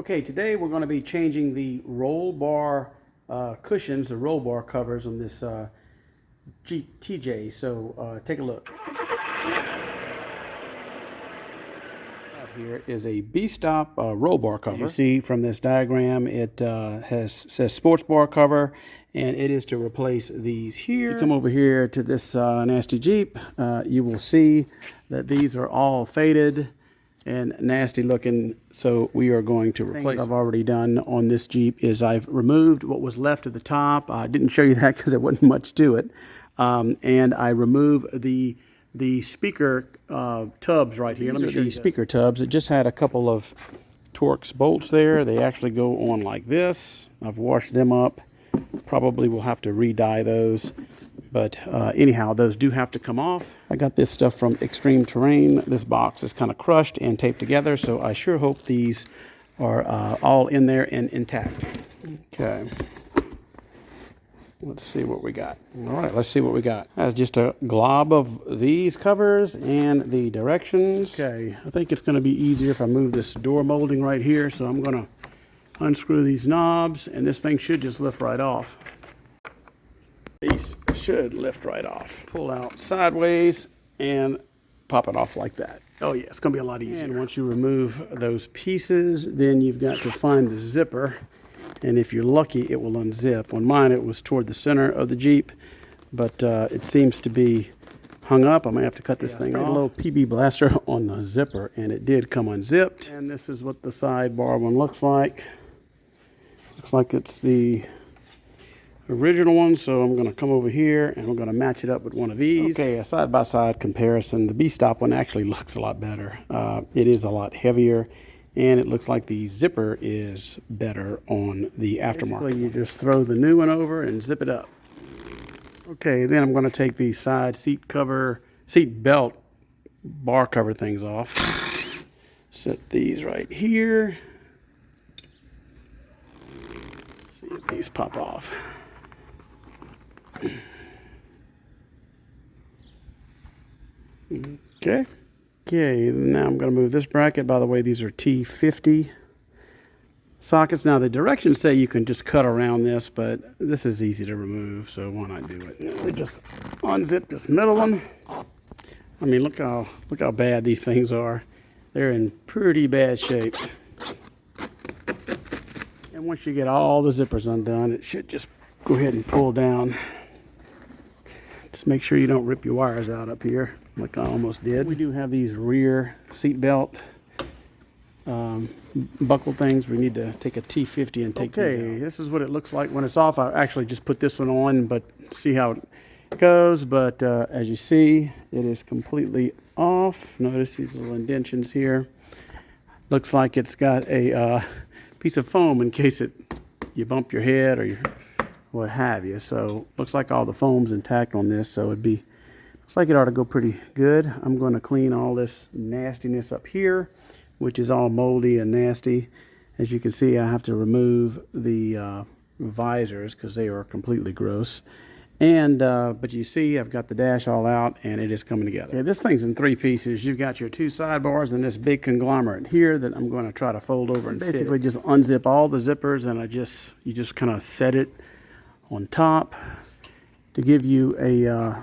Okay, today we're going to be changing the roll bar cushions, the roll bar covers on this Jeep TJ. So take a look. Here is a Bestop roll bar cover. As you see from this diagram, it says sports bar cover, and it is to replace these here. If you come over here to this nasty Jeep, you will see that these are all faded and nasty looking, so we are going to replace them. I've already done on this Jeep is I've removed what was left at the top. I didn't show you that because there wasn't much to it, and I removed the speaker tubs right here. Let me show you the speaker tubs. It just had a couple of Torx bolts there. They actually go on like this. I've washed them up. Probably will have to re-dye those. But anyhow, those do have to come off. I got this stuff from Extreme Terrain. This box is kind of crushed and taped together, so I sure hope these are all in there and intact. Okay. Let's see what we got. All right, let's see what we got. That's just a glob of these covers and the directions. Okay, I think it's going to be easier if I move this door molding right here. So I'm going to unscrew these knobs, and this thing should just lift right off. These should lift right off. Pull out sideways and pop it off like that. Oh yeah, it's going to be a lot easier. And once you remove those pieces, then you've got to find the zipper. And if you're lucky, it will unzip. On mine, it was toward the center of the Jeep, but it seems to be hung up. I might have to cut this thing off. A little PB blaster on the zipper, and it did come unzipped. And this is what the sidebar one looks like. Looks like it's the original one, so I'm going to come over here, and we're going to match it up with one of these. Okay, a side-by-side comparison. The Bestop one actually looks a lot better. It is a lot heavier. And it looks like the zipper is better on the aftermarket. Basically, you just throw the new one over and zip it up. Okay, then I'm going to take the side seat belt bar cover things off. Set these right here. See if these pop off. Okay. Okay, now I'm going to move this bracket. By the way, these are T50 sockets. Now, the directions say you can just cut around this, but this is easy to remove, so why not do it? We just unzip this middle one. I mean, look how bad these things are. They're in pretty bad shape. And once you get all the zippers undone, it should just go ahead and pull down. Just make sure you don't rip your wires out up here, like I almost did. We do have these rear seat belt buckle things. We need to take a T50 and take these out. Okay, this is what it looks like when it's off. I actually just put this one on, but see how it goes. But as you see, it is completely off. Notice these little indentions here. Looks like it's got a piece of foam in case you bump your head or what have you. So looks like all the foam's intact on this, so looks like it ought to go pretty good. I'm going to clean all this nastiness up here, which is all moldy and nasty. As you can see, I have to remove the visors because they are completely gross. And but you see, I've got the dash all out, and it is coming together. Okay, this thing's in three pieces. You've got your two sidebars and this big conglomerate here that I'm going to try to fold over and basically just unzip all the zippers, and you just kind of set it on top to give you a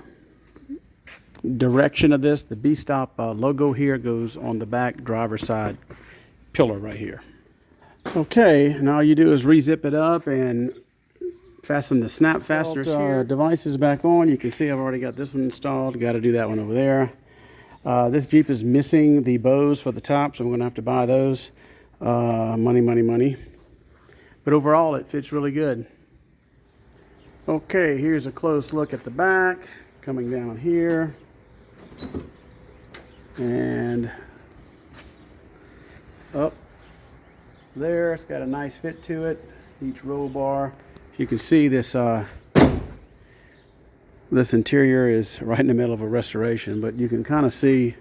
direction of this. The Bestop logo here goes on the back driver's side pillar right here. Okay, and all you do is re-zip it up and fasten the snap fasteners here. Devices back on. You can see I've already got this one installed. Got to do that one over there. This Jeep is missing the bows for the top, so I'm going to have to buy those. Money. But overall, it fits really good. Okay, here's a close look at the back, coming down here, and up there. It's got a nice fit to it, each roll bar. You can see this this interior is right in the middle of a restoration, but you can kind of see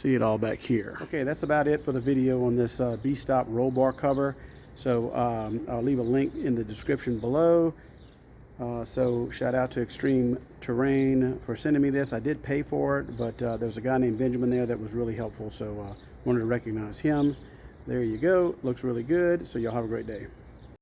it all back here. Okay, that's about it for the video on this Bestop roll bar cover. So I'll leave a link in the description below. So shout out to Extreme Terrain for sending me this. I did pay for it, but there was a guy named Benjamin there that was really helpful, so wanted to recognize him. There you go. Looks really good. So y'all have a great day.